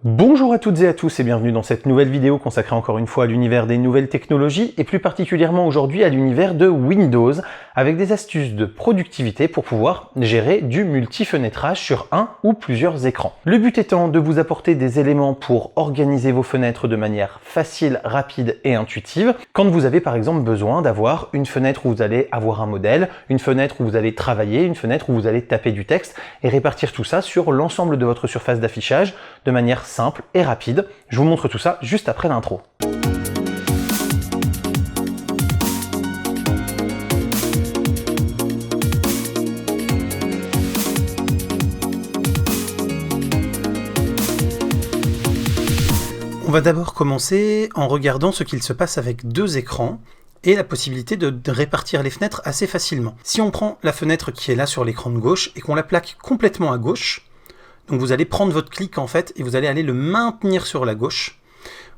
Bonjour à toutes et à tous et bienvenue dans cette nouvelle vidéo consacrée encore une fois à l'univers des nouvelles technologies et plus particulièrement aujourd'hui à l'univers de Windows avec des astuces de productivité pour pouvoir gérer du multi-fenêtrage sur un ou plusieurs écrans. Le but étant de vous apporter des éléments pour organiser vos fenêtres de manière facile, rapide et intuitive quand vous avez par exemple besoin d'avoir une fenêtre où vous allez avoir un modèle, une fenêtre où vous allez travailler, une fenêtre où vous allez taper du texte et répartir tout ça sur l'ensemble de votre surface d'affichage de manière simple et rapide. Je vous montre tout ça juste après l'intro. On va d'abord commencer en regardant ce qu'il se passe avec deux écrans et la possibilité de répartir les fenêtres assez facilement. Si on prend la fenêtre qui est là sur l'écran de gauche et qu'on la plaque complètement à gauche, donc vous allez prendre votre clic en fait et vous allez aller le maintenir sur la gauche.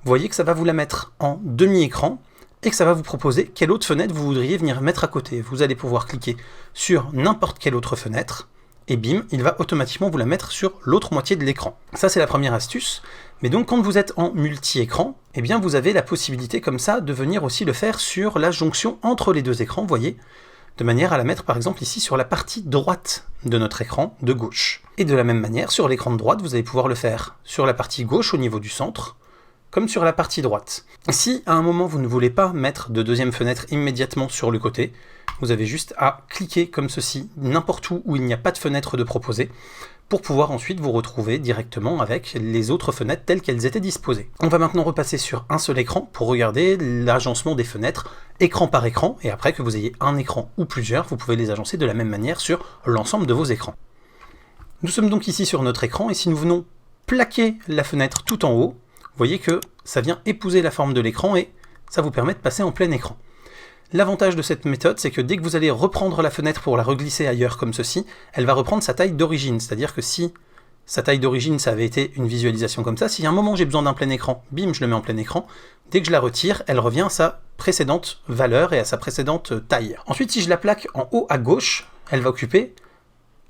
Vous voyez que ça va vous la mettre en demi-écran et que ça va vous proposer quelle autre fenêtre vous voudriez venir mettre à côté. Vous allez pouvoir cliquer sur n'importe quelle autre fenêtre et bim, il va automatiquement vous la mettre sur l'autre moitié de l'écran. Ça c'est la première astuce. Mais donc quand vous êtes en multi-écran, eh bien vous avez la possibilité comme ça de venir aussi le faire sur la jonction entre les deux écrans, vous voyez, de manière à la mettre par exemple ici sur la partie droite de notre écran de gauche. Et de la même manière, sur l'écran de droite, vous allez pouvoir le faire sur la partie gauche au niveau du centre, comme sur la partie droite. Si à un moment vous ne voulez pas mettre de deuxième fenêtre immédiatement sur le côté, vous avez juste à cliquer comme ceci, n'importe où il n'y a pas de fenêtre de proposée, pour pouvoir ensuite vous retrouver directement avec les autres fenêtres telles qu'elles étaient disposées. On va maintenant repasser sur un seul écran pour regarder l'agencement des fenêtres écran par écran, et après que vous ayez un écran ou plusieurs, vous pouvez les agencer de la même manière sur l'ensemble de vos écrans. Nous sommes donc ici sur notre écran, et si nous venons plaquer la fenêtre tout en haut, vous voyez que ça vient épouser la forme de l'écran et ça vous permet de passer en plein écran. L'avantage de cette méthode, c'est que dès que vous allez reprendre la fenêtre pour la reglisser ailleurs comme ceci, elle va reprendre sa taille d'origine. C'est-à-dire que si sa taille d'origine, ça avait été une visualisation comme ça, si à un moment j'ai besoin d'un plein écran, bim, je le mets en plein écran. Dès que je la retire, elle revient à sa précédente valeur et à sa précédente taille. Ensuite, si je la plaque en haut à gauche, elle va occuper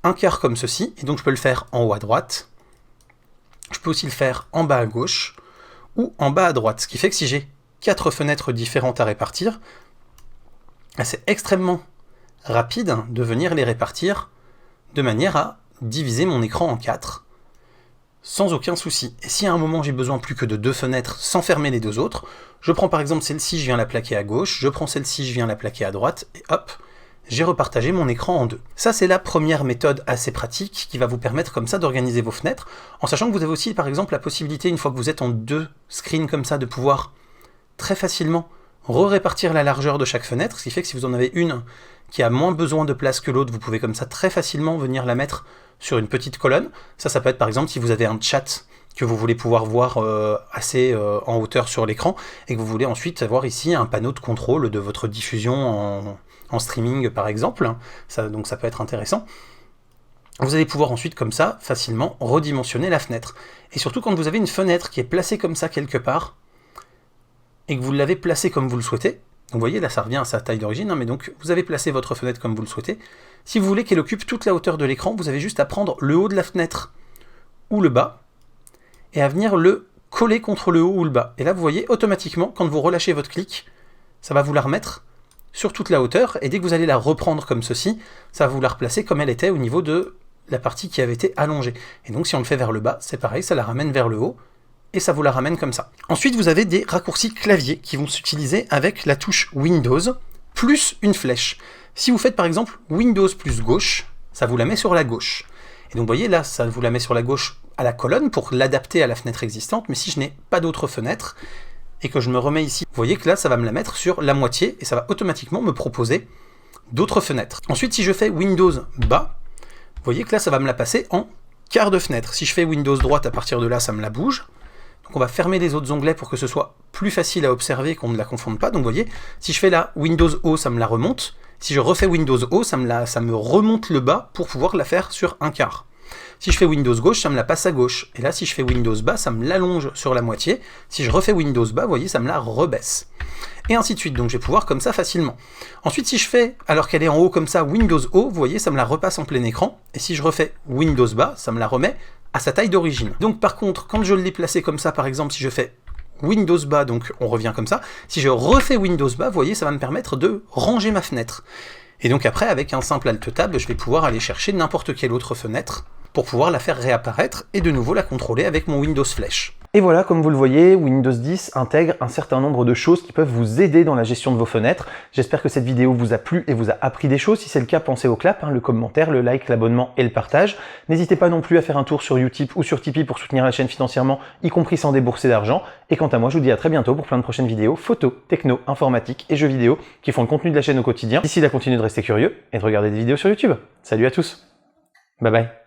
un quart comme ceci, et donc je peux le faire en haut à droite. Je peux aussi le faire en bas à gauche, ou en bas à droite. Ce qui fait que si j'ai 4 fenêtres différentes à répartir, c'est extrêmement rapide de venir les répartir de manière à diviser mon écran en 4 sans aucun souci. Et si à un moment j'ai besoin plus que de 2 fenêtres sans fermer les deux autres, je prends par exemple celle-ci, je viens la plaquer à gauche, je prends celle-ci, je viens la plaquer à droite, et hop, j'ai repartagé mon écran en 2. Ça c'est la première méthode assez pratique qui va vous permettre comme ça d'organiser vos fenêtres, en sachant que vous avez aussi par exemple la possibilité, une fois que vous êtes en 2 screens comme ça, de pouvoir très facilement répartir la largeur de chaque fenêtre, ce qui fait que si vous en avez une qui a moins besoin de place que l'autre, vous pouvez comme ça très facilement venir la mettre sur une petite colonne. Ça peut être par exemple si vous avez un chat que vous voulez pouvoir voir assez en hauteur sur l'écran, et que vous voulez ensuite avoir ici un panneau de contrôle de votre diffusion en streaming par exemple, donc ça peut être intéressant. Vous allez pouvoir ensuite comme ça facilement redimensionner la fenêtre. Et surtout quand vous avez une fenêtre qui est placée comme ça quelque part, et que vous l'avez placée comme vous le souhaitez, donc vous voyez là ça revient à sa taille d'origine, mais donc vous avez placé votre fenêtre comme vous le souhaitez. Si vous voulez qu'elle occupe toute la hauteur de l'écran, vous avez juste à prendre le haut de la fenêtre ou le bas, et à venir le coller contre le haut ou le bas. Et là vous voyez automatiquement, quand vous relâchez votre clic, ça va vous la remettre sur toute la hauteur, et dès que vous allez la reprendre comme ceci, ça va vous la replacer comme elle était au niveau de la partie qui avait été allongée. Et donc si on le fait vers le bas, c'est pareil, ça la ramène vers le haut, et ça vous la ramène comme ça. Ensuite, vous avez des raccourcis clavier qui vont s'utiliser avec la touche Windows plus une flèche. Si vous faites par exemple Windows plus gauche, ça vous la met sur la gauche. Et donc vous voyez là, ça vous la met sur la gauche à la colonne pour l'adapter à la fenêtre existante, mais si je n'ai pas d'autre fenêtre, et que je me remets ici, vous voyez que là, ça va me la mettre sur la moitié, et ça va automatiquement me proposer d'autres fenêtres. Ensuite, si je fais Windows bas, vous voyez que là, ça va me la passer en quart de fenêtre. Si je fais Windows droite, à partir de là, ça me la bouge. Donc on va fermer les autres onglets pour que ce soit plus facile à observer, qu'on ne la confonde pas. Donc vous voyez, si je fais là Windows haut, ça me la remonte. Si je refais Windows haut, ça me remonte le bas pour pouvoir la faire sur un quart. Si je fais Windows gauche, ça me la passe à gauche. Et là, si je fais Windows bas, ça me l'allonge sur la moitié. Si je refais Windows bas, vous voyez, ça me la rebaisse. Et ainsi de suite. Donc je vais pouvoir comme ça facilement. Ensuite, si je fais, alors qu'elle est en haut comme ça, Windows haut, vous voyez, ça me la repasse en plein écran. Et si je refais Windows bas, ça me la remet à sa taille d'origine. Donc par contre, quand je l'ai placé comme ça, par exemple, si je fais Windows bas, donc on revient comme ça, si je refais Windows bas, vous voyez, ça va me permettre de ranger ma fenêtre. Et donc après, avec un simple Alt-Tab, je vais pouvoir aller chercher n'importe quelle autre fenêtre pour pouvoir la faire réapparaître et de nouveau la contrôler avec mon Windows Flèche. Et voilà, comme vous le voyez, Windows 10 intègre un certain nombre de choses qui peuvent vous aider dans la gestion de vos fenêtres. J'espère que cette vidéo vous a plu et vous a appris des choses. Si c'est le cas, pensez au clap, le commentaire, le like, l'abonnement et le partage. N'hésitez pas non plus à faire un tour sur Utip ou sur Tipeee pour soutenir la chaîne financièrement, y compris sans débourser d'argent. Et quant à moi, je vous dis à très bientôt pour plein de prochaines vidéos photos, techno, informatique et jeux vidéo qui font le contenu de la chaîne au quotidien. D'ici là, continuez de rester curieux et de regarder des vidéos sur YouTube. Salut à tous, bye bye.